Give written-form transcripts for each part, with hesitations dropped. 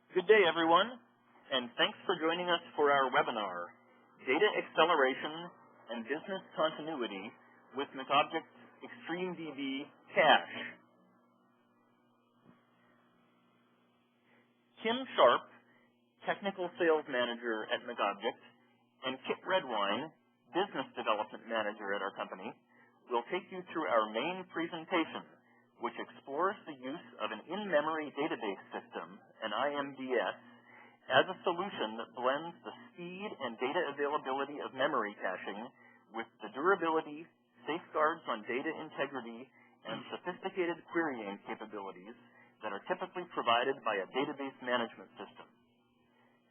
Good day, everyone, and thanks for joining us for our webinar, Data Acceleration and Business Continuity with McObject's eXtremeDB Cache. Kim Sharp, Technical Sales Manager at McObject, and Kit Redwine, Business Development Manager at our company, will take you through our main presentation, which explores the use of an in-memory database system, an IMDS, as a solution that blends the speed and data availability of memory caching with the durability, safeguards on data integrity, and sophisticated querying capabilities that are typically provided by a database management system.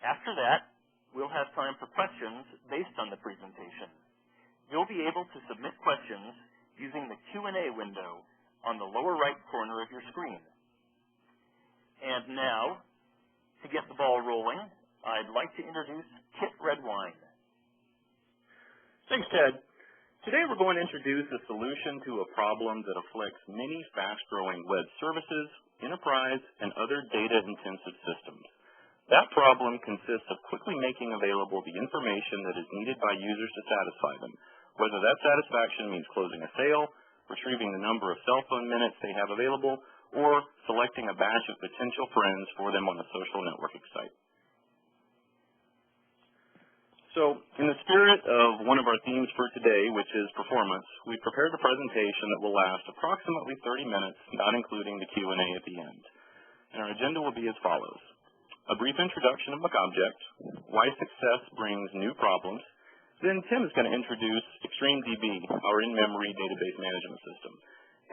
After that, we'll have time for questions based on the presentation. You'll be able to submit questions using the Q&A window on the lower right corner of your screen. And now, to get the ball rolling, I'd like to introduce Kit Redwine. Thanks, Ted. Today we're going to introduce a solution to a problem that afflicts many fast-growing web services, enterprise, and other data-intensive systems. That problem consists of quickly making available the information that is needed by users to satisfy them, whether that satisfaction means closing a sale, retrieving the number of cell phone minutes they have available, or selecting a batch of potential friends for them on a social networking site. So, in the spirit of one of our themes for today, which is performance, we prepared a presentation that will last approximately 30 minutes, not including the Q&A at the end. And our agenda will be as follows: a brief introduction of McObject, why success brings new problems. Then Tim is going to introduce eXtremeDB, our in-memory database management system.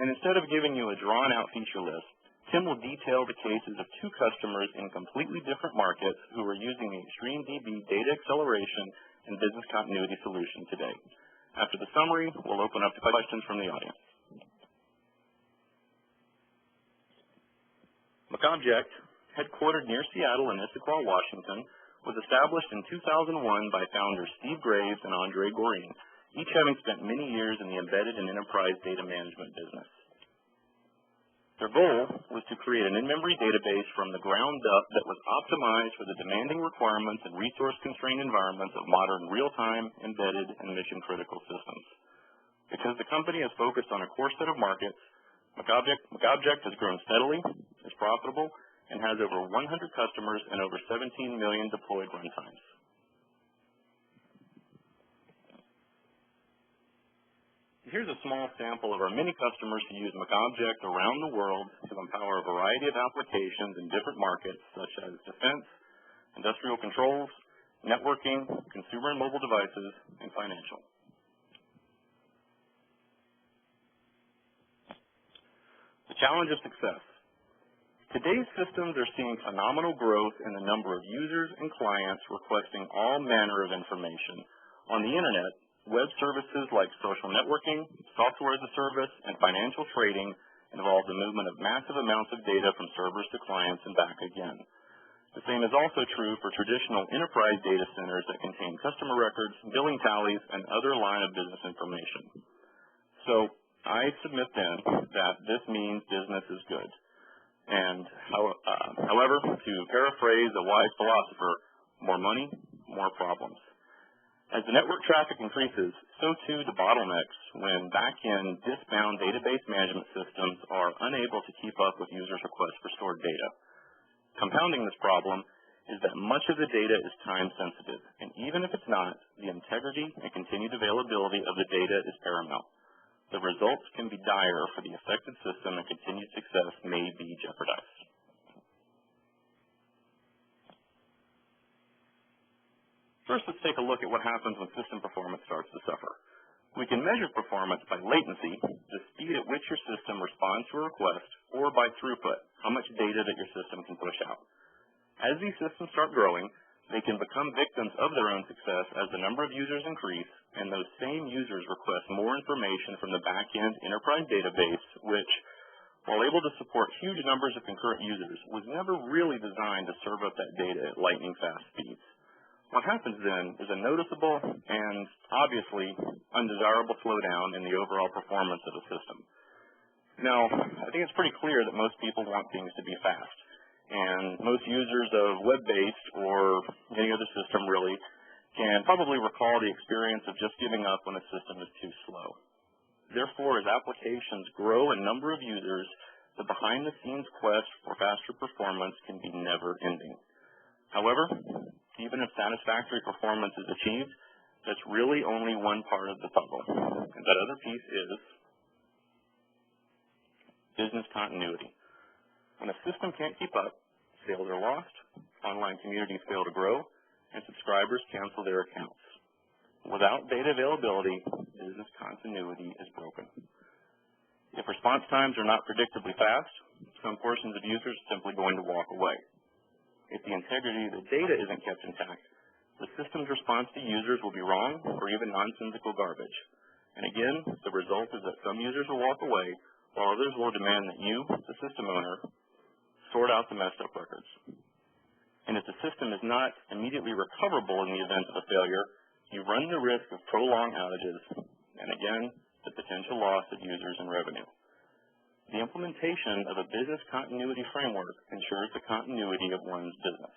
And instead of giving you a drawn-out feature list, Tim will detail the cases of two customers in completely different markets who are using the eXtremeDB data acceleration and business continuity solution today. After the summary, we'll open up to questions from the audience. McObject, headquartered near Seattle in Issaquah, Washington, was established in 2001 by founders Steve Graves and Andre Gorin, each having spent many years in the embedded and enterprise data management business. Their goal was to create an in-memory database from the ground up that was optimized for the demanding requirements and resource-constrained environments of modern real-time, embedded, and mission-critical systems. Because the company is focused on a core set of markets, McObject has grown steadily, is profitable, and has over 100 customers and over 17 million deployed runtimes. Here's a small sample of our many customers who use McObject around the world to empower a variety of applications in different markets such as defense, industrial controls, networking, consumer and mobile devices, and financial. The challenge of success. Today's systems are seeing phenomenal growth in the number of users and clients requesting all manner of information. On the Internet, web services like social networking, software as a service, and financial trading involve the movement of massive amounts of data from servers to clients and back again. The same is also true for traditional enterprise data centers that contain customer records, billing tallies, and other line of business information. So, I submit then that this means business is good. And however, to paraphrase a wise philosopher, more money, more problems. As the network traffic increases, so too do bottlenecks when back-end disk-bound database management systems are unable to keep up with users' requests for stored data. Compounding this problem is that much of the data is time-sensitive, and even if it's not, the integrity and continued availability of the data is paramount. The results can be dire for the affected system, and continued success may be jeopardized. First, let's take a look at what happens when system performance starts to suffer. We can measure performance by latency, the speed at which your system responds to a request, or by throughput, how much data that your system can push out. As these systems start growing, they can become victims of their own success as the number of users increase, and those same users request more information from the back-end enterprise database, which, while able to support huge numbers of concurrent users, was never really designed to serve up that data at lightning-fast speeds. What happens then is a noticeable and obviously undesirable slowdown in the overall performance of the system. Now, I think it's pretty clear that most people want things to be fast. And most users of web-based or any other system really can probably recall the experience of just giving up when a system is too slow. Therefore, as applications grow in number of users, the behind-the-scenes quest for faster performance can be never-ending. However, even if satisfactory performance is achieved, that's really only one part of the puzzle. And that other piece is business continuity. When a system can't keep up, sales are lost, online communities fail to grow, and subscribers cancel their accounts. Without data availability, business continuity is broken. If response times are not predictably fast, some portions of users are simply going to walk away. If the integrity of the data isn't kept intact, the system's response to users will be wrong or even nonsensical garbage. And again, the result is that some users will walk away, while others will demand that you, the system owner, sort out the messed up records. And if the system is not immediately recoverable in the event of a failure, you run the risk of prolonged outages, and again, the potential loss of users and revenue. The implementation of a business continuity framework ensures the continuity of one's business.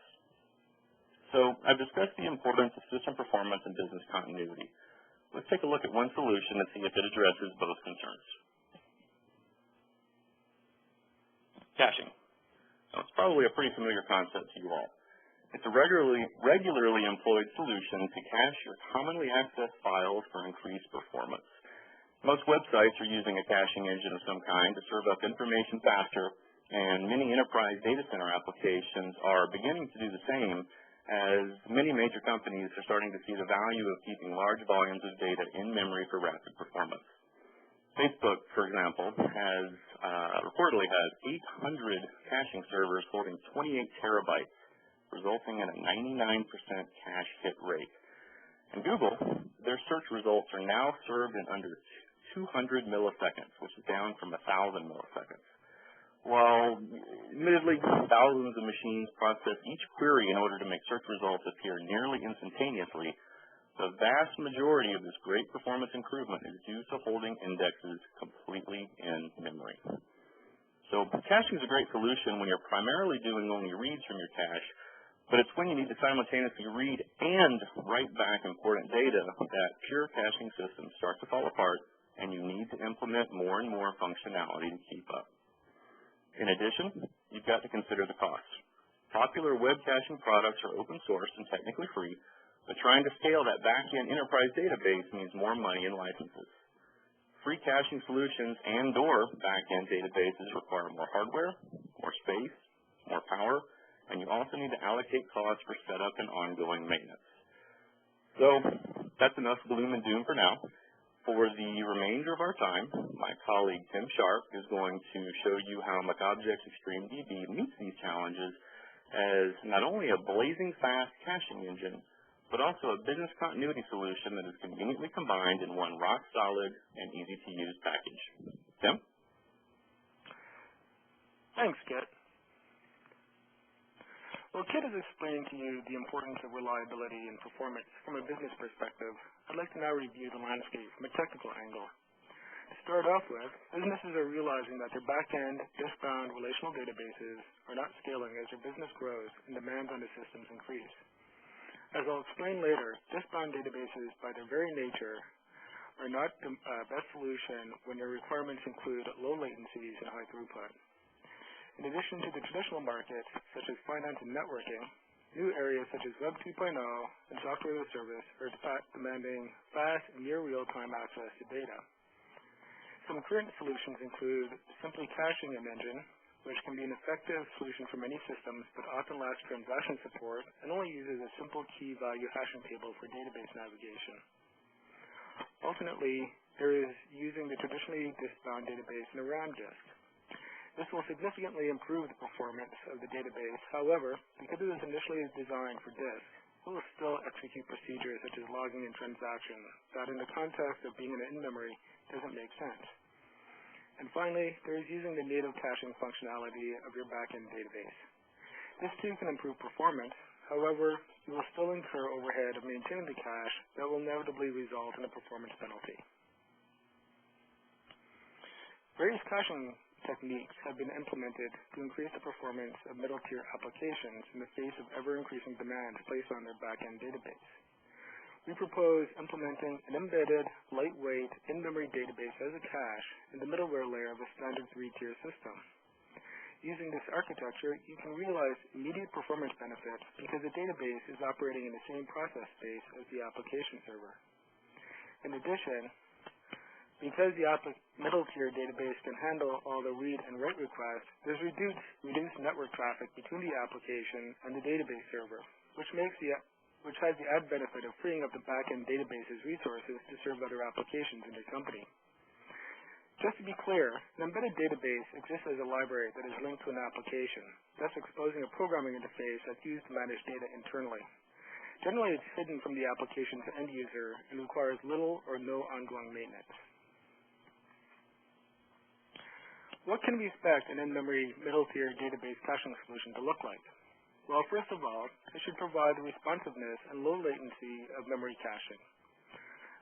So I've discussed the importance of system performance and business continuity. Let's take a look at one solution and see if it addresses both concerns. Caching. Now, it's probably a pretty familiar concept to you all. It's a regularly employed solution to cache your commonly accessed files for increased performance. Most websites are using a caching engine of some kind to serve up information faster, and many enterprise data center applications are beginning to do the same, as many major companies are starting to see the value of keeping large volumes of data in memory for rapid performance. Facebook, for example, reportedly has 800 caching servers holding 28 terabytes, resulting in a 99% cache hit rate. And Google, their search results are now served in under 200 milliseconds, which is down from 1,000 milliseconds. While, admittedly, thousands of machines process each query in order to make search results appear nearly instantaneously, the vast majority of this great performance improvement is due to holding indexes completely in memory. So caching is a great solution when you're primarily doing only reads from your cache, but it's when you need to simultaneously read and write back important data that pure caching systems start to fall apart, and you need to implement more and more functionality to keep up. In addition, you've got to consider the cost. Popular web caching products are open source and technically free, but trying to scale that back-end enterprise database means more money in licenses. Free caching solutions and/or back-end databases require more hardware, more space, more power, and you also need to allocate costs for setup and ongoing maintenance. So that's enough gloom and doom for now. For the remainder of our time, my colleague Tim Sharp is going to show you how McObject's eXtremeDB meets these challenges as not only a blazing fast caching engine, but also a business continuity solution that is conveniently combined in one rock-solid and easy-to-use package. Tim? Thanks, Kit. Well, Kit has explained to you the importance of reliability and performance from a business perspective. I'd like to now review the landscape from a technical angle. To start off with, businesses are realizing that their back-end, disk-bound relational databases are not scaling as their business grows and demands on the systems increase. As I'll explain later, disk-bound databases, by their very nature, are not the best solution when their requirements include low latencies and high throughput. In addition to the traditional markets, such as finance and networking, new areas such as Web 2.0 and software as a service are demanding fast and near real-time access to data. Some current solutions include simply caching an engine, which can be an effective solution for many systems, but often lacks transaction support and only uses a simple key value hashing table for database navigation. Alternately, there is using the traditionally disk-bound database in a RAM disk. This will significantly improve the performance of the database. However, because it was initially designed for disk, it will still execute procedures such as logging and transactions that in the context of being an in-memory doesn't make sense. And finally, there is using the native caching functionality of your backend database. This too can improve performance. However, you will still incur overhead of maintaining the cache that will inevitably result in a performance penalty. Various caching techniques have been implemented to increase the performance of middle-tier applications in the face of ever-increasing demand placed on their back-end database. We propose implementing an embedded, lightweight, in-memory database as a cache in the middleware layer of a standard 3-tier system. Using this architecture, you can realize immediate performance benefits because the database is operating in the same process space as the application server. In addition, because the middle-tier database can handle all the read and write requests, there's reduced network traffic between the application and the database server, which has the added benefit of freeing up the back-end database's resources to serve other applications in your company. Just to be clear, an embedded database exists as a library that is linked to an application, thus exposing a programming interface that's used to manage data internally. Generally, it's hidden from the application's end user and requires little or no ongoing maintenance. What can we expect an in-memory middle-tier database caching solution to look like? Well, first of all, it should provide the responsiveness and low latency of memory caching.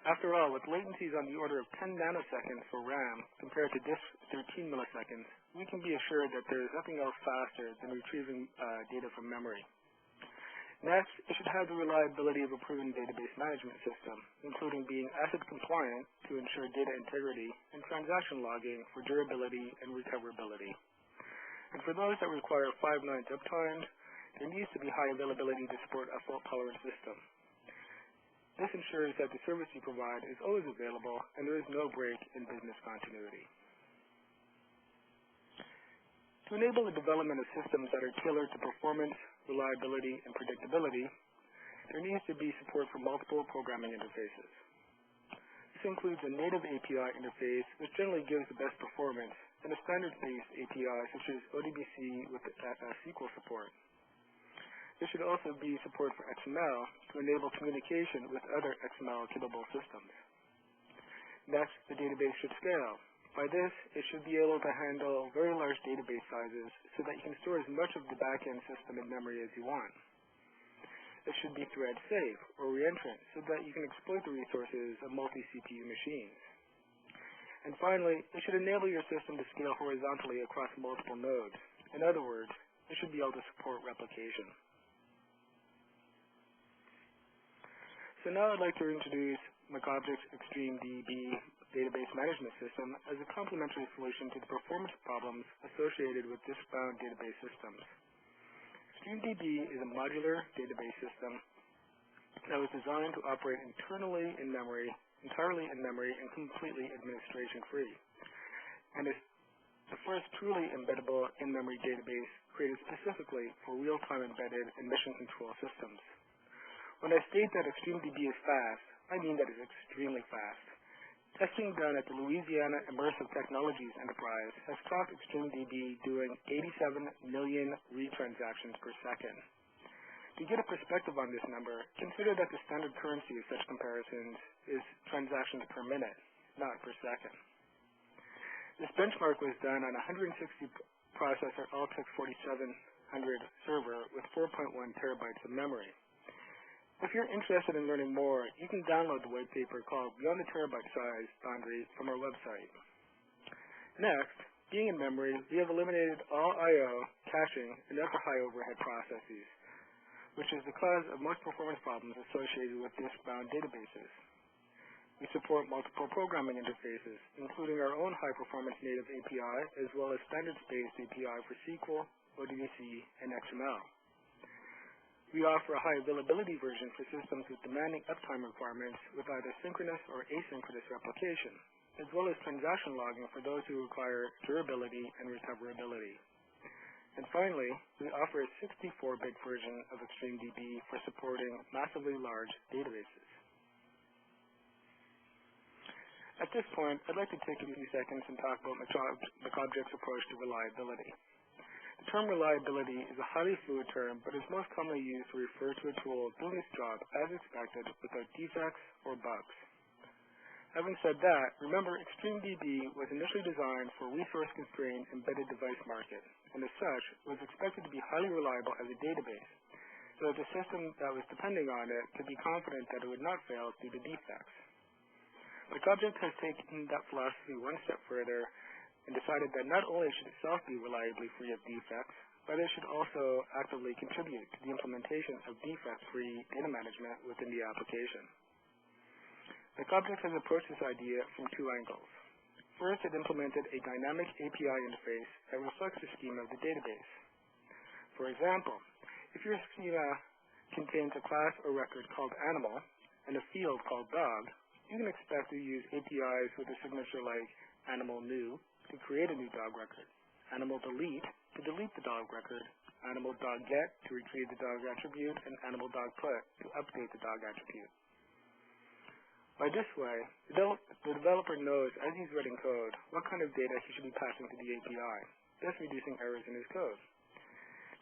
After all, with latencies on the order of 10 nanoseconds for RAM compared to disk 13 milliseconds, we can be assured that there is nothing else faster than retrieving data from memory. Next, it should have the reliability of a proven database management system, including being ACID compliant to ensure data integrity and transaction logging for durability and recoverability. And for those that require 5 nines uptime, there needs to be high availability to support a fault-tolerant system. This ensures that the service you provide is always available and there is no break in business continuity. To enable the development of systems that are tailored to performance, reliability, and predictability, there needs to be support for multiple programming interfaces. This includes a native API interface, which generally gives the best performance, and a standards-based API, such as ODBC with SQL support. There should also be support for XML to enable communication with other XML-capable systems. Next, the database should scale. By this, it should be able to handle very large database sizes so that you can store as much of the back-end system in memory as you want. It should be thread safe or reentrant so that you can exploit the resources of multi-CPU machines. And finally, it should enable your system to scale horizontally across multiple nodes. In other words, it should be able to support replication. So now I'd like to introduce McObject's eXtremeDB database management system as a complementary solution to the performance problems associated with disk-bound database systems. eXtremeDB is a modular database system that was designed to operate entirely in memory, and completely administration-free, and is the first truly embeddable in-memory database created specifically for real-time embedded and mission control systems. When I state that eXtremeDB is fast, I mean that it's extremely fast. Testing done at the Louisiana Immersive Technologies Enterprise has clocked eXtremeDB doing 87 million read transactions per second. To get a perspective on this number, consider that the standard currency of such comparisons is transactions per minute, not per second. This benchmark was done on a 160 processor Altix 4700 server with 4.1 terabytes of memory. If you're interested in learning more, you can download the white paper called Beyond the Terabyte Size Boundary from our website. Next, being in memory, we have eliminated all I/O, caching, and other high overhead processes, which is the cause of most performance problems associated with disk-bound databases. We support multiple programming interfaces, including our own high-performance native API, as well as standards-based API for SQL, ODBC, and XML. We offer a high availability version for systems with demanding uptime requirements with either synchronous or asynchronous replication, as well as transaction logging for those who require durability and recoverability. And finally, we offer a 64-bit version of eXtremeDB for supporting massively large databases. At this point, I'd like to take a few seconds and talk about McObject's approach to reliability. The term reliability is a highly fluid term, but is most commonly used to refer to a tool doing its job as expected without defects or bugs. Having said that, remember eXtremeDB was initially designed for resource-constrained embedded device market, and as such, was expected to be highly reliable as a database, so that the system that was depending on it could be confident that it would not fail due to defects. McObject has taken that philosophy one step further and decided that not only should itself be reliably free of defects, but it should also actively contribute to the implementation of defect-free data management within the application. McObject's has approached this idea from two angles. First, it implemented a dynamic API interface that reflects the schema of the database. For example, if your schema contains a class or record called animal and a field called dog, you can expect to use APIs with a signature like animal new to create a new dog record, animal delete to delete the dog record, animal dog get to retrieve the dog attribute, and animal dog put to update the dog attribute. By this way, the developer knows as he's writing code what kind of data he should be passing to the API, thus reducing errors in his code.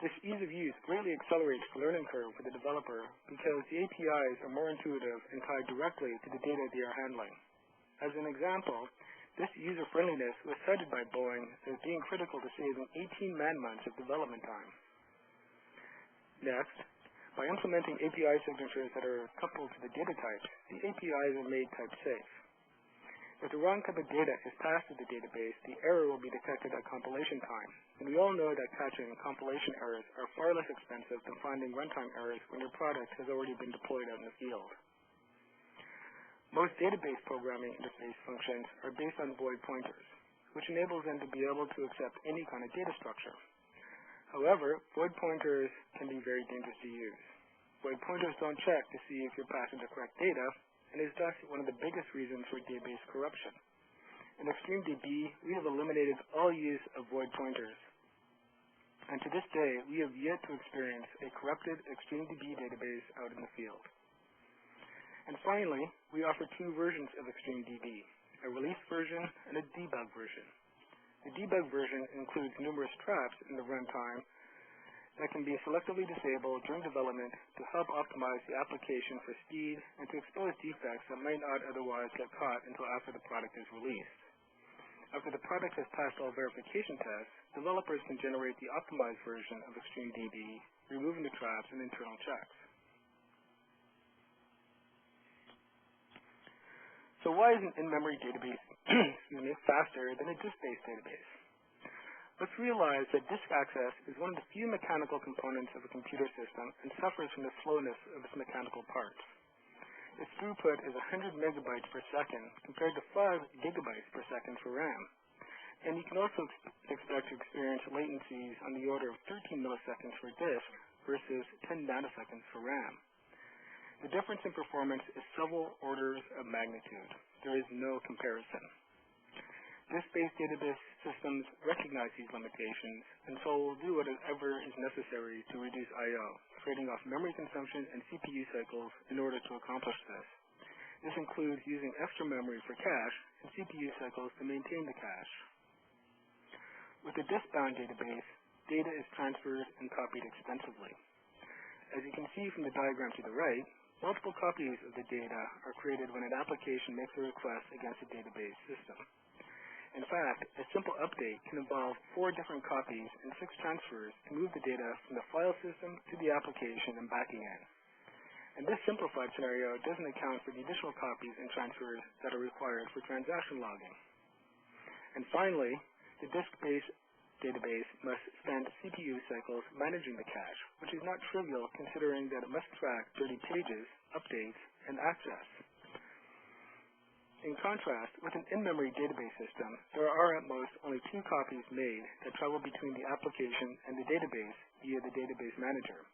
This ease of use greatly accelerates the learning curve for the developer because the APIs are more intuitive and tied directly to the data they are handling. As an example, this user-friendliness was cited by Boeing as being critical to saving 18 man-months of development time. Next, by implementing API signatures that are coupled to the data types, the APIs are made type-safe. If the wrong type of data is passed to the database, the error will be detected at compilation time, and we all know that catching compilation errors are far less expensive than finding runtime errors when your product has already been deployed out in the field. Most database programming interface functions are based on void pointers, which enables them to be able to accept any kind of data structure. However, void pointers can be very dangerous to use. Void pointers don't check to see if you're passing the correct data, and is thus one of the biggest reasons for database corruption. In eXtremeDB, we have eliminated all use of void pointers. And to this day, we have yet to experience a corrupted eXtremeDB database out in the field. And finally, we offer two versions of eXtremeDB, a release version and a debug version. The debug version includes numerous traps in the runtime that can be selectively disabled during development to help optimize the application for speed and to expose defects that might not otherwise get caught until after the product is released. After the product has passed all verification tests, developers can generate the optimized version of eXtremeDB, removing the traps and internal checks. So why is an in-memory database faster than a disk-based database? Let's realize that disk access is one of the few mechanical components of a computer system and suffers from the slowness of its mechanical parts. Its throughput is 100 megabytes per second compared to 5 gigabytes per second for RAM. And you can also expect to experience latencies on the order of 13 milliseconds for disk versus 10 nanoseconds for RAM. The difference in performance is several orders of magnitude. There is no comparison. Disk-based database systems recognize these limitations, and so will do whatever is necessary to reduce I/O, trading off memory consumption and CPU cycles in order to accomplish this. This includes using extra memory for cache and CPU cycles to maintain the cache. With a disk-bound database, data is transferred and copied extensively. As you can see from the diagram to the right, multiple copies of the data are created when an application makes a request against a database system. In fact, a simple update can involve 4 different copies and 6 transfers to move the data from the file system to the application and back again. And this simplified scenario doesn't account for the additional copies and transfers that are required for transaction logging. And finally, the disk-based database must spend CPU cycles managing the cache, which is not trivial considering that it must track 30 pages, updates, and access. In contrast, with an in-memory database system, there are at most only 2 copies made that travel between the application and the database via the database manager,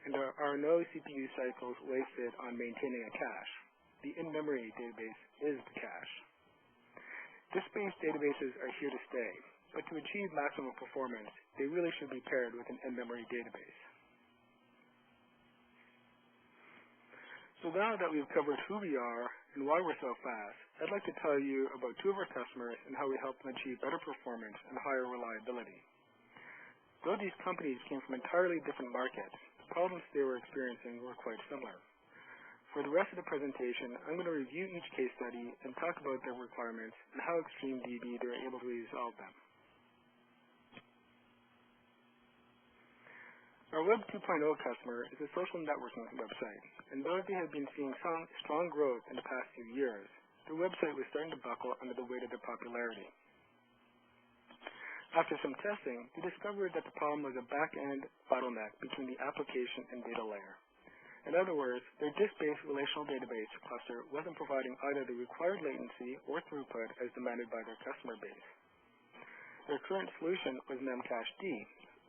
and there are no CPU cycles wasted on maintaining a cache. The in-memory database is the cache. Disk-based databases are here to stay, but to achieve maximum performance, they really should be paired with an in-memory database. So now that we've covered who we are and why we're so fast, I'd like to tell you about 2 of our customers and how we help them achieve better performance and higher reliability. Though these companies came from entirely different markets, the problems they were experiencing were quite similar. For the rest of the presentation, I'm going to review each case study and talk about their requirements and how eXtremeDB they were able to resolve them. Our Web 2.0 customer is a social networking website, and though they have been seeing strong growth in the past few years, their website was starting to buckle under the weight of their popularity. After some testing, they discovered that the problem was a back-end bottleneck between the application and data layer. In other words, their disk-based relational database cluster wasn't providing either the required latency or throughput as demanded by their customer base. Their current solution was memcached,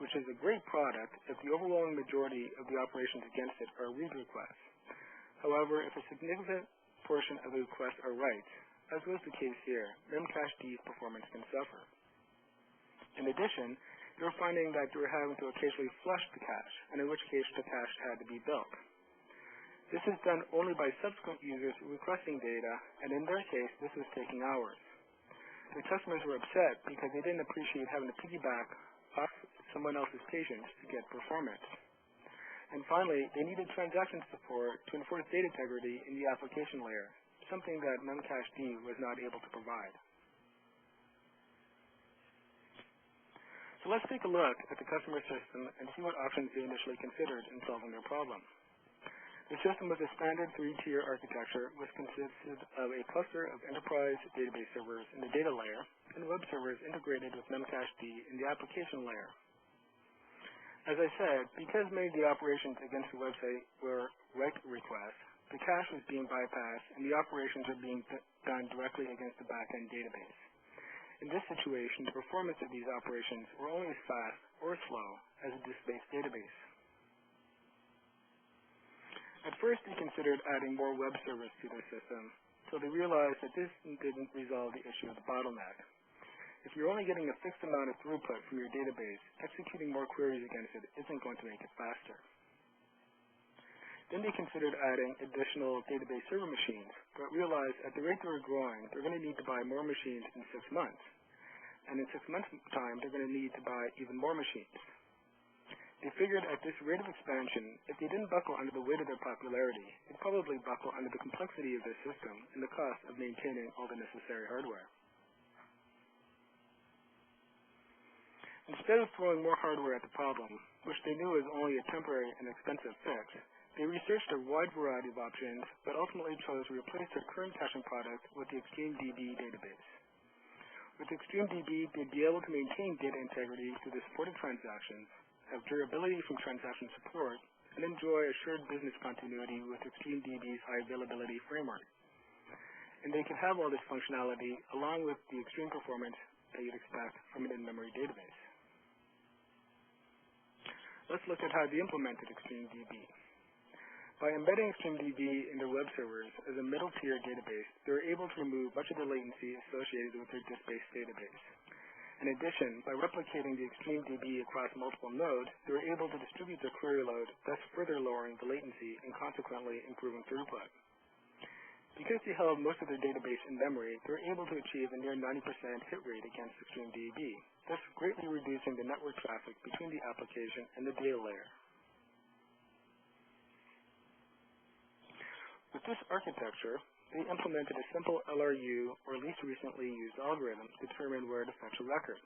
which is a great product if the overwhelming majority of the operations against it are read requests. However, if a significant portion of the requests are writes, as was the case here, memcached performance can suffer. In addition, they were finding that they were having to occasionally flush the cache, and in which case the cache had to be built. This is done only by subsequent users requesting data, and in their case, this was taking hours. The customers were upset because they didn't appreciate having to piggyback off someone else's patience to get performance. And finally, they needed transaction support to enforce data integrity in the application layer, something that memcached was not able to provide. So let's take a look at the customer system and see what options they initially considered in solving their problem. The system was a standard 3-tier architecture which consisted of a cluster of enterprise database servers in the data layer and web servers integrated with memcached in the application layer. As I said, because many of the operations against the website were write requests, the cache was being bypassed and the operations were being done directly against the back-end database. In this situation, the performance of these operations were only as fast or slow as a disk-based database. At first, they considered adding more web servers to their system, so they realized that this didn't resolve the issue of the bottleneck. If you're only getting a fixed amount of throughput from your database, executing more queries against it isn't going to make it faster. Then they considered adding additional database server machines, but realized at the rate they were growing, they're going to need to buy more machines in 6 months. And in 6 months' time, they're going to need to buy even more machines. They figured at this rate of expansion, if they didn't buckle under the weight of their popularity, they'd probably buckle under the complexity of their system and the cost of maintaining all the necessary hardware. Instead of throwing more hardware at the problem, which they knew was only a temporary and expensive fix, they researched a wide variety of options, but ultimately chose to replace their current caching product with the eXtremeDB database. With eXtremeDB, they'd be able to maintain data integrity through the supported transactions, have durability from transaction support, and enjoy assured business continuity with eXtremeDB's high availability framework. And they can have all this functionality along with the extreme performance that you'd expect from an in-memory database. Let's look at how they implemented eXtremeDB. By embedding eXtremeDB in their web servers as a middle-tier database, they were able to remove much of the latency associated with their disk-based database. In addition, by replicating the eXtremeDB across multiple nodes, they were able to distribute their query load, thus further lowering the latency and consequently improving throughput. Because they held most of their database in memory, they were able to achieve a near 90% hit rate against eXtremeDB, thus greatly reducing the network traffic between the application and the data layer. With this architecture, they implemented a simple LRU, or least recently used algorithm, to determine where to fetch a record.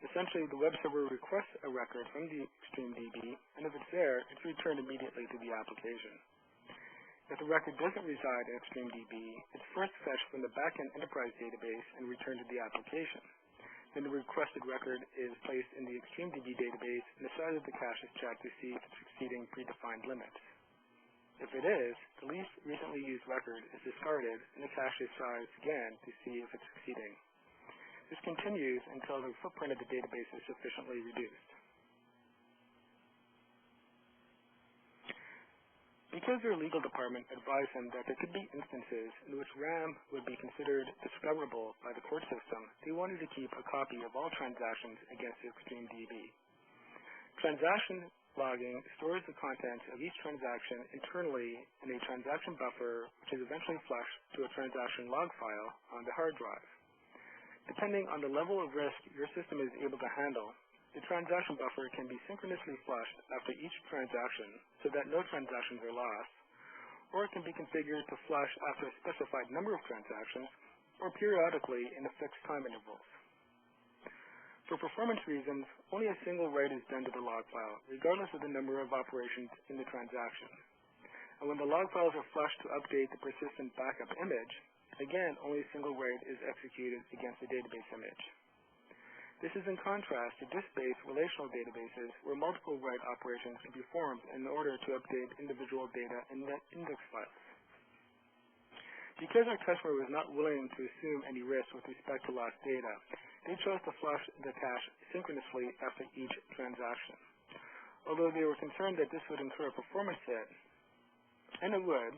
Essentially, the web server requests a record from the eXtremeDB, and if it's there, it's returned immediately to the application. If the record doesn't reside in eXtremeDB, it's first fetched from the backend enterprise database and returned to the application. Then the requested record is placed in the eXtremeDB database, and the size of the cache is checked to see if it's exceeding predefined limits. If it is, the least recently used record is discarded, and the cache is sized again to see if it's exceeding. This continues until the footprint of the database is sufficiently reduced. Because their legal department advised them that there could be instances in which RAM would be considered discoverable by the court system, they wanted to keep a copy of all transactions against eXtremeDB. Transaction logging stores the contents of each transaction internally in a transaction buffer, which is eventually flushed to a transaction log file on the hard drive. Depending on the level of risk your system is able to handle, the transaction buffer can be synchronously flushed after each transaction so that no transactions are lost, or it can be configured to flush after a specified number of transactions, or periodically in a fixed time intervals. For performance reasons, only a single write is done to the log file, regardless of the number of operations in the transaction. And when the log files are flushed to update the persistent backup image, again, only a single write is executed against the database image. This is in contrast to disk-based relational databases where multiple write operations can be performed in order to update individual data in index files. Because our customer was not willing to assume any risk with respect to lost data, they chose to flush the cache synchronously after each transaction. Although they were concerned that this would incur a performance hit, and it would,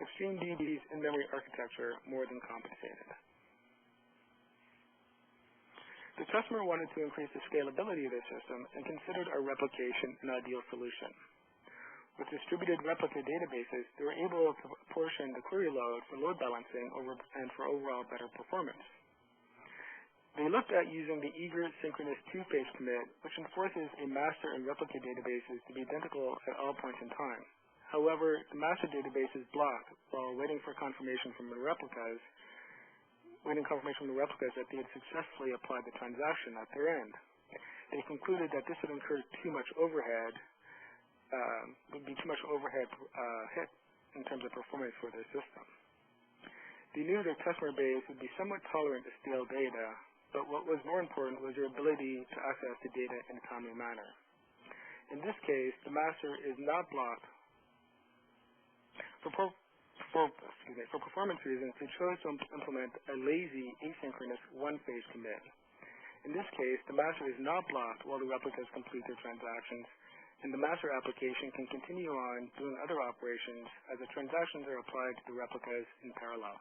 eXtremeDB's in-memory architecture more than compensated. The customer wanted to increase the scalability of their system and considered our replication an ideal solution. With distributed replica databases, they were able to portion the query load for load balancing and for overall better performance. They looked at using the eager synchronous two-phase commit, which enforces a master and replica databases to be identical at all points in time. However, the master database is blocked while waiting confirmation from the replicas that they had successfully applied the transaction at their end. They concluded that this would incur too much overhead, hit in terms of performance for their system. They knew their customer base would be somewhat tolerant to stale data, but what was more important was their ability to access the data in a timely manner. In this case, the master is not blocked. For performance reasons, we chose to implement a lazy asynchronous one-phase commit. In this case, the master is not blocked while the replicas complete their transactions, and the master application can continue on doing other operations as the transactions are applied to the replicas in parallel.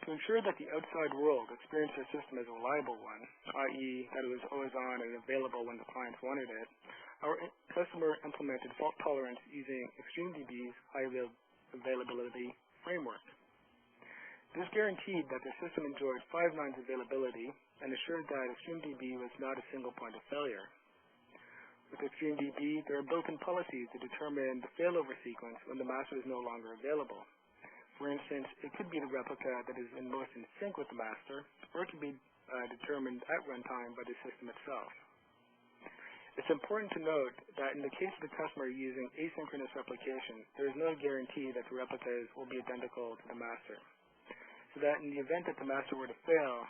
To ensure that the outside world experienced their system as a reliable one, i.e. that it was always on and available when the clients wanted it, our customer implemented fault tolerance using eXtremeDB's high availability framework. This guaranteed that the system enjoyed 5 nines availability and assured that eXtremeDB was not a single point of failure. With eXtremeDB, there are built-in policies to determine the failover sequence when the master is no longer available. For instance, it could be the replica that is most in sync with the master, or it can be determined at runtime by the system itself. It's important to note that in the case of the customer using asynchronous replication, there is no guarantee that the replicas will be identical to the master. So that in the event that the master were to fail,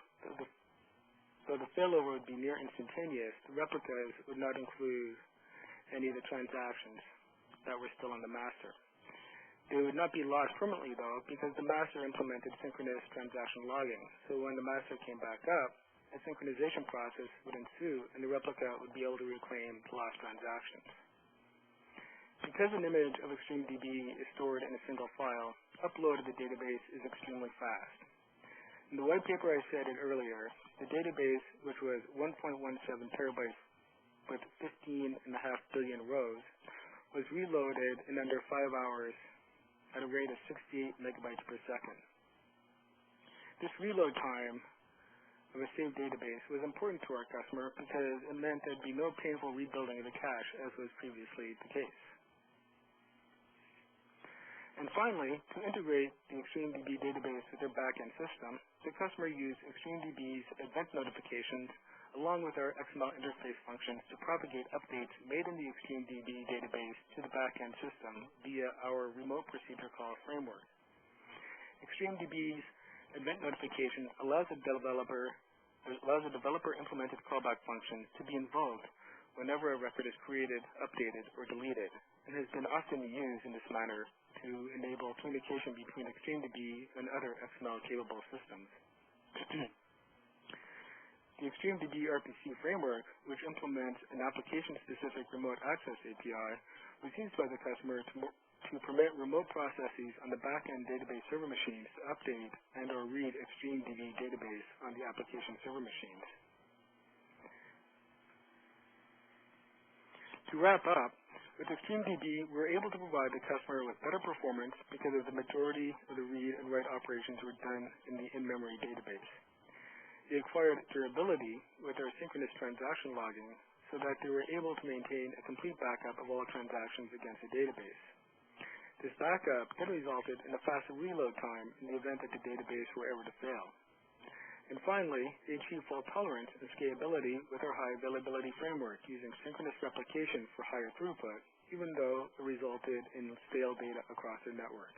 though the failover would be near instantaneous, the replicas would not include any of the transactions that were still on the master. They would not be lost permanently, though, because the master implemented synchronous transaction logging. So when the master came back up, a synchronization process would ensue, and the replica would be able to reclaim the lost transactions. Because an image of eXtremeDB is stored in a single file, upload to the database is extremely fast. In the white paper I cited earlier, the database, which was 1.17 terabytes with 15.5 billion rows, was reloaded in under 5 hours at a rate of 68 megabytes per second. This reload time of a saved database was important to our customer because it meant there'd be no painful rebuilding of the cache as was previously the case. And finally, to integrate the eXtremeDB database with their backend system, the customer used eXtremeDB's event notifications along with our XML interface functions to propagate updates made in the eXtremeDB database to the backend system via our remote procedure call framework. eXtremeDB's event notification allows a developer-implemented callback function to be invoked whenever a record is created, updated, or deleted, and has been often used in this manner to enable communication between eXtremeDB and other XML-capable systems. The eXtremeDB RPC framework, which implements an application-specific remote access API, was used by the customer to permit remote processes on the back-end database server machines to update and or read eXtremeDB database on the application server machines. To wrap up, with eXtremeDB, we're able to provide the customer with better performance because of the majority of the read and write operations were done in the in-memory database. They acquired durability with our synchronous transaction logging so that they were able to maintain a complete backup of all transactions against the database. This backup then resulted in a faster reload time in the event that the database were ever to fail. And finally, they achieved fault tolerance and scalability with our high availability framework using synchronous replication for higher throughput, even though it resulted in stale data across their network.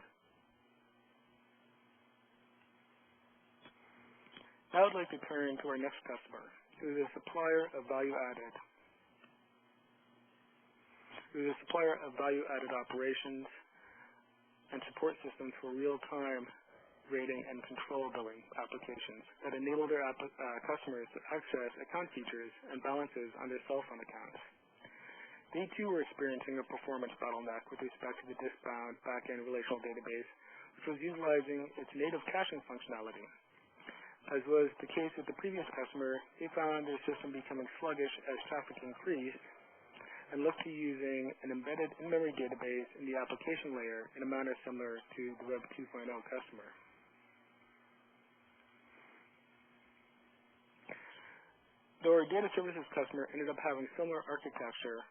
Now I'd like to turn to our next customer, who is a supplier of value-added operations and support systems for real-time rating and control billing applications that enable their customers to access account features and balances on their cell phone accounts. They too were experiencing a performance bottleneck with respect to the disk-bound back-end relational database, which was utilizing its native caching functionality. As was the case with the previous customer, they found their system becoming sluggish as traffic increased and looked to using an embedded in-memory database in the application layer in a manner similar to the Web 2.0 customer. Though our data services customer ended up having similar architecture,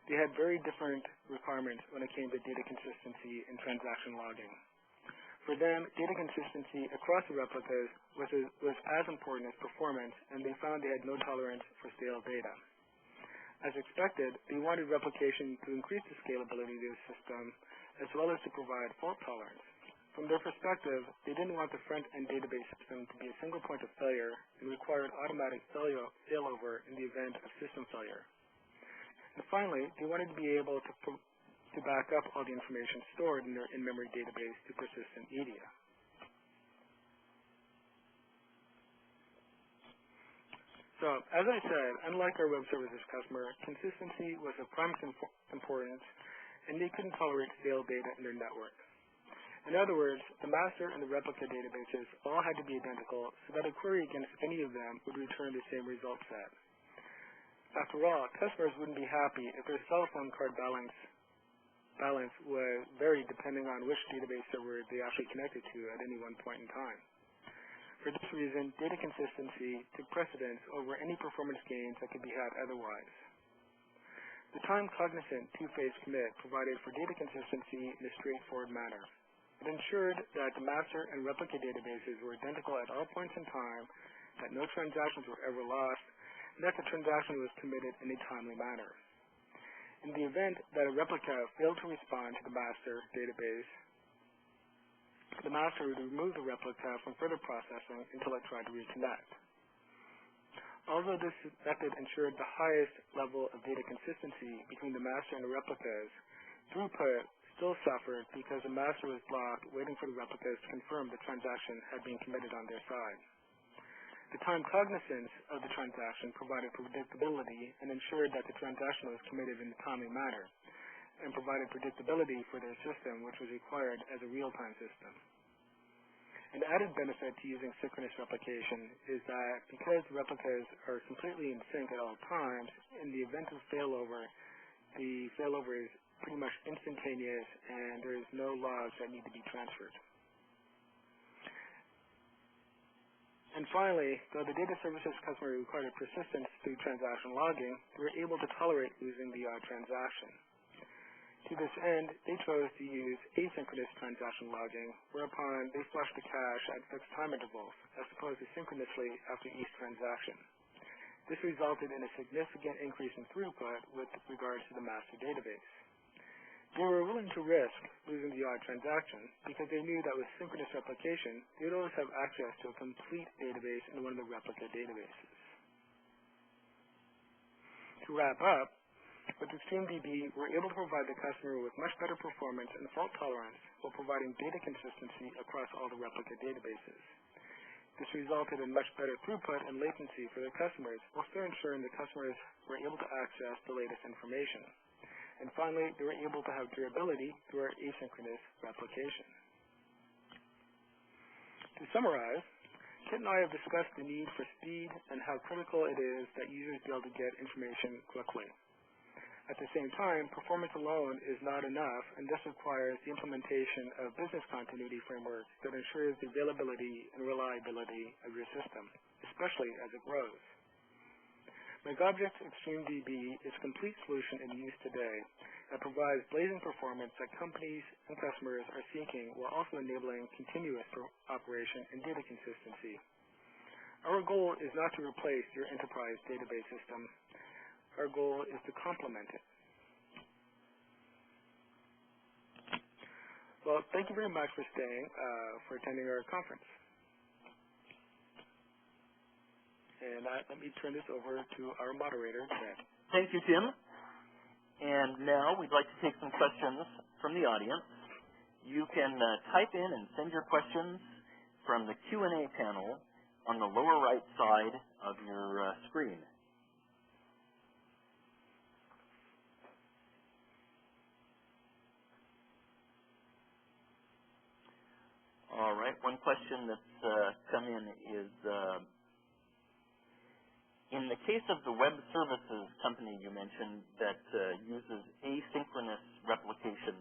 they had very different requirements when it came to data consistency and transaction logging. For them, data consistency across the replicas was as important as performance, and they found they had no tolerance for stale data. As expected, they wanted replication to increase the scalability of the system, as well as to provide fault tolerance. From their perspective, they didn't want the front-end database system to be a single point of failure and required automatic failover in the event of system failure. And finally, they wanted to be able to back up all the information stored in their in-memory database to persistent media. So, as I said, unlike our web services customer, consistency was of prime importance, and they couldn't tolerate stale data in their network. In other words, the master and the replica databases all had to be identical so that a query against any of them would return the same result set. After all, customers wouldn't be happy if their cell phone card balance was varied depending on which database server they actually connected to at any one point in time. For this reason, data consistency took precedence over any performance gains that could be had otherwise. The time-cognizant two-phase commit provided for data consistency in a straightforward manner. It ensured that the master and replica databases were identical at all points in time, that no transactions were ever lost, and that the transaction was committed in a timely manner. In the event that a replica failed to respond to the master database, the master would remove the replica from further processing until it tried to reconnect. Although this method ensured the highest level of data consistency between the master and the replicas, throughput still suffered because the master was blocked waiting for the replicas to confirm the transaction had been committed on their side. The time cognizance of the transaction provided predictability and ensured that the transaction was committed in a timely manner, and provided predictability for their system, which was required as a real-time system. An added benefit to using synchronous replication is that because replicas are completely in sync at all times, in the event of failover, the failover is pretty much instantaneous and there is no logs that need to be transferred. And finally, though the data services customer required persistence through transaction logging, they were able to tolerate losing the odd transaction. To this end, they chose to use asynchronous transaction logging, whereupon they flushed the cache at fixed time intervals, as opposed to synchronously after each transaction. This resulted in a significant increase in throughput with regards to the master database. They were willing to risk losing the odd transaction because they knew that with synchronous replication, they would always have access to a complete database in one of the replica databases. To wrap up, with eXtremeDB, we're able to provide the customer with much better performance and fault tolerance while providing data consistency across all the replica databases. This resulted in much better throughput and latency for their customers, while still ensuring the customers were able to access the latest information. And finally, they were able to have durability through our asynchronous replication. To summarize, Kit and I have discussed the need for speed and how critical it is that users be able to get information quickly. At the same time, performance alone is not enough, and this requires the implementation of business continuity frameworks that ensures the availability and reliability of your system, especially as it grows. McObject's eXtremeDB is a complete solution in use today that provides blazing performance that companies and customers are seeking while also enabling continuous operation and data consistency. Our goal is not to replace your enterprise database system. Our goal is to complement it. Well, thank you very much for attending our conference. And let me turn this over to our moderator, Ted. Thank you, Tim. And now we'd like to take some questions from the audience. You can type in and send your questions from the Q&A panel on the lower right side of your screen. All right, one question that's come in is, in the case of the web services company you mentioned that uses asynchronous replication,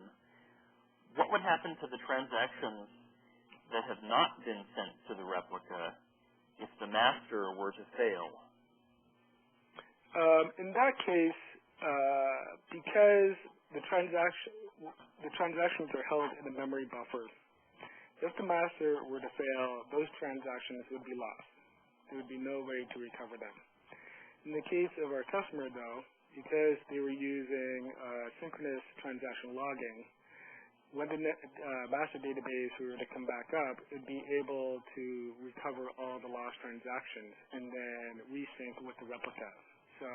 what would happen to the transactions that have not been sent to the replica if the master were to fail? In that case, because the transactions are held in the memory buffer, if the master were to fail, those transactions would be lost. There would be no way to recover them. In the case of our customer, though, because they were using synchronous transaction logging, when the master database were to come back up, it would be able to recover all the lost transactions and then resync with the replica. So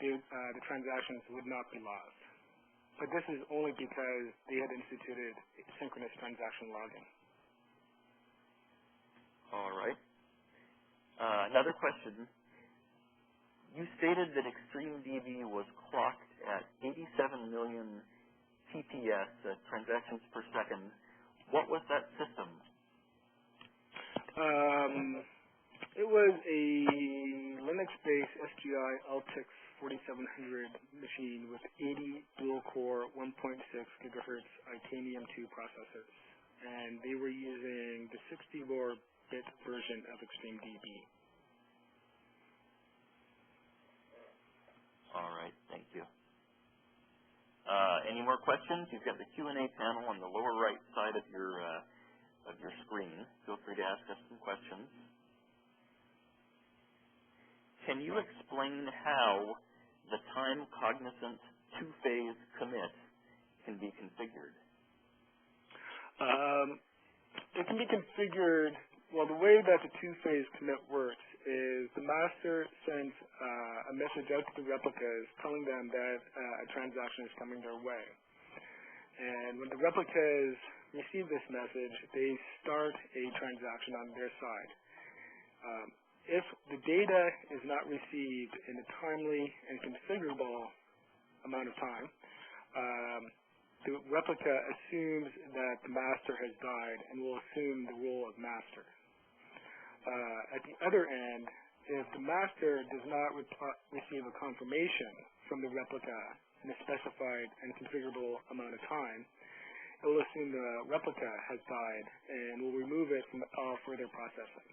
the transactions would not be lost. But this is only because they had instituted synchronous transaction logging. All right. Another question. You stated that eXtremeDB was clocked at 87 million TPS, transactions per second. What was that system? It was a Linux-based SGI Altix 4700 machine with 80 dual-core 1.6 gigahertz Itanium 2 processors, and they were using the 64-bit version of eXtremeDB. All right, thank you. Any more questions? You've got the Q&A panel on the lower right side of your screen. Feel free to ask us some questions. Can you explain how the time-cognizant two-phase commit can be configured? It can be configured, well, the way that the two-phase commit works is the master sends a message out to the replicas telling them that a transaction is coming their way. And when the replicas receive this message, they start a transaction on their side. If the data is not received in a timely and configurable amount of time, the replica assumes that the master has died and will assume the role of master. At the other end, if the master does not receive a confirmation from the replica in a specified and configurable amount of time, it will assume the replica has died and will remove it from all further processing.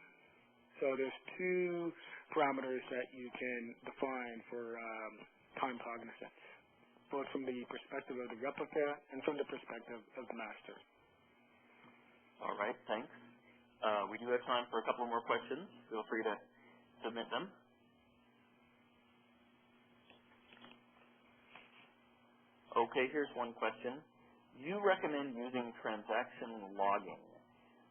So there's two parameters that you can define for time cognizance, both from the perspective of the replica and from the perspective of the master. All right, thanks. We do have time for a couple more questions. Feel free to submit them. Okay, here's one question. You recommend using transaction logging,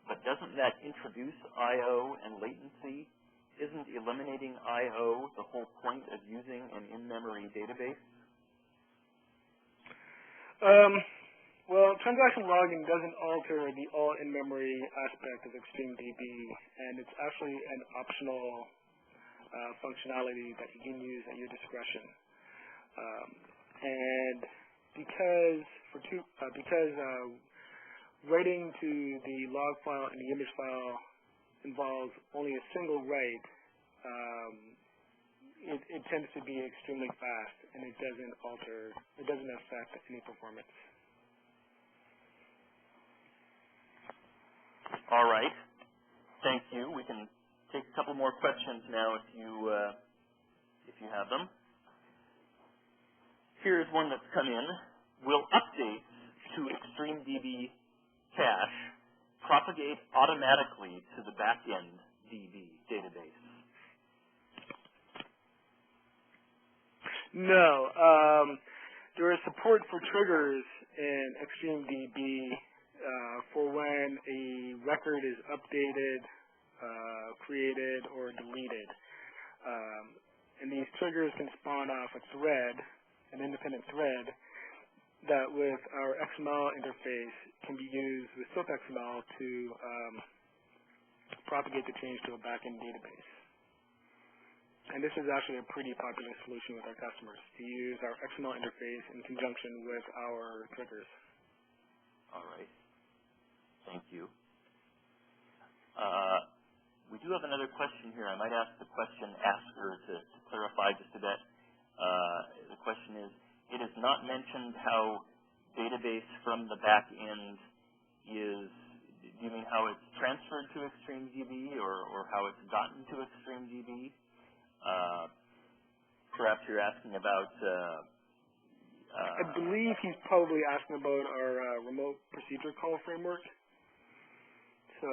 but doesn't that introduce I/O and latency? Isn't eliminating I/O the whole point of using an in-memory database? Well, transaction logging doesn't alter the all-in-memory aspect of eXtremeDB, and it's actually an optional functionality that you can use at your discretion. And because writing to the log file and the image file involves only a single write, it tends to be extremely fast, and it doesn't affect any performance. All right. Thank you. We can take a couple more questions now if you have them. Here's one that's come in. Will updates to eXtremeDB cache propagate automatically to the backend DB database? No. There is support for triggers in eXtremeDB for when a record is updated, created, or deleted. And these triggers can spawn off a thread, an independent thread, that with our XML interface can be used with SoapXML to propagate the change to a backend database. And this is actually a pretty popular solution with our customers, to use our XML interface in conjunction with our triggers. All right. Thank you. We do have another question here. I might ask the question asker to clarify just a bit. The question is, it is not mentioned how database from the back end is, do you mean how it's transferred to eXtremeDB or how it's gotten to eXtremeDB? Perhaps you're asking about... I believe he's probably asking about our remote procedure call framework. So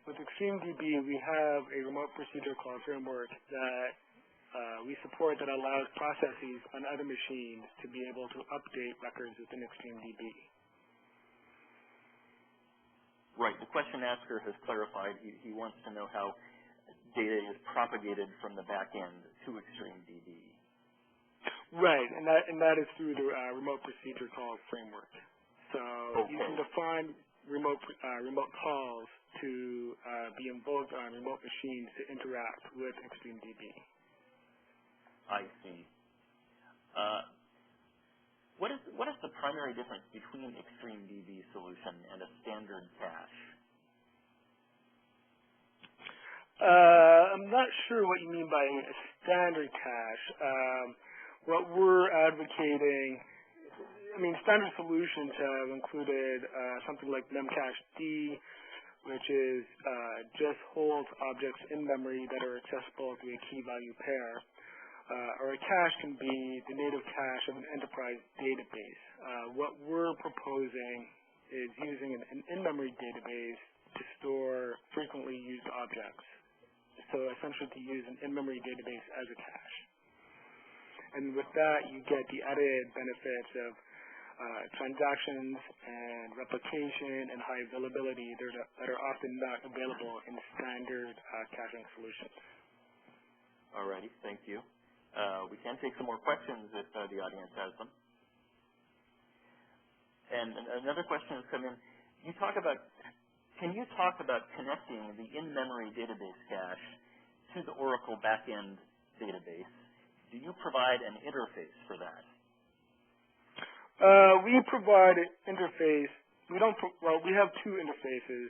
with eXtremeDB, we have a remote procedure call framework that we support that allows processes on other machines to be able to update records within eXtremeDB. Right. The question asker has clarified. He wants to know how data is propagated from the back end to eXtremeDB. Right, and that is through the remote procedure call framework. So you can define remote calls to be invoked on remote machines to interact with eXtremeDB. I see. What is the primary difference between eXtremeDB solution and a standard cache? I'm not sure what you mean by a standard cache. What we're advocating, standard solutions have included something like memcached, which is just holds objects in memory that are accessible through a key value pair. Or a cache can be the native cache of an enterprise database. What we're proposing is using an in-memory database to store frequently used objects. So essentially to use an in-memory database as a cache. And with that, you get the added benefits of transactions and replication and high availability that are often not available in standard caching solutions. All righty, thank you. We can take some more questions if the audience has them. And another question has come in. Can you talk about connecting the in-memory database cache to the Oracle backend database? Do you provide an interface for that? We provide an interface. We have two interfaces.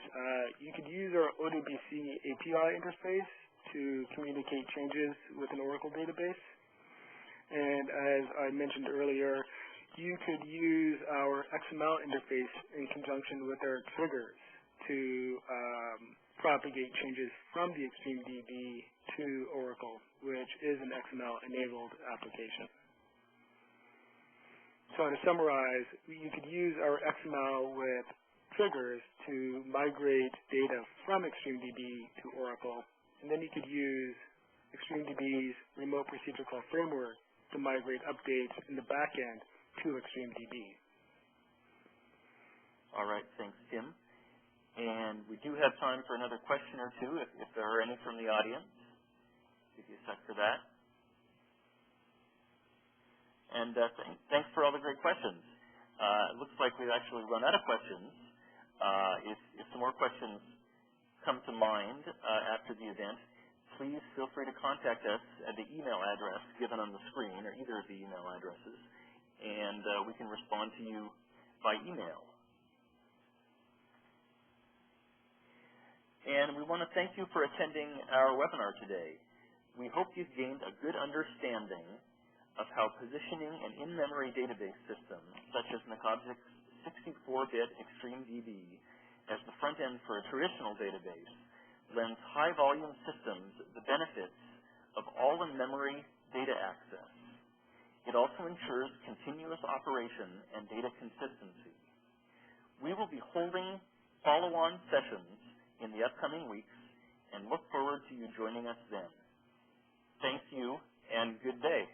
You could use our ODBC API interface to communicate changes with an Oracle database. And as I mentioned earlier, you could use our XML interface in conjunction with our triggers to propagate changes from the eXtremeDB to Oracle, which is an XML-enabled application. So to summarize, you could use our XML with triggers to migrate data from eXtremeDB to Oracle, and then you could use eXtremeDB's remote procedure call framework to migrate updates in the back end to eXtremeDB. All right, thanks, Tim. And we do have time for another question or two, if there are any from the audience. Give you a sec for that. And thanks for all the great questions. It looks like we've actually run out of questions. If some more questions come to mind after the event, please feel free to contact us at the email address given on the screen, or either of the email addresses, and we can respond to you by email. And we want to thank you for attending our webinar today. We hope you've gained a good understanding of how positioning an in-memory database system, such as McObject's 64-bit eXtremeDB, as the front end for a traditional database, lends high-volume systems the benefits of all-in-memory data access. It also ensures continuous operation and data consistency. We will be holding follow-on sessions in the upcoming weeks and look forward to you joining us then. Thank you and good day.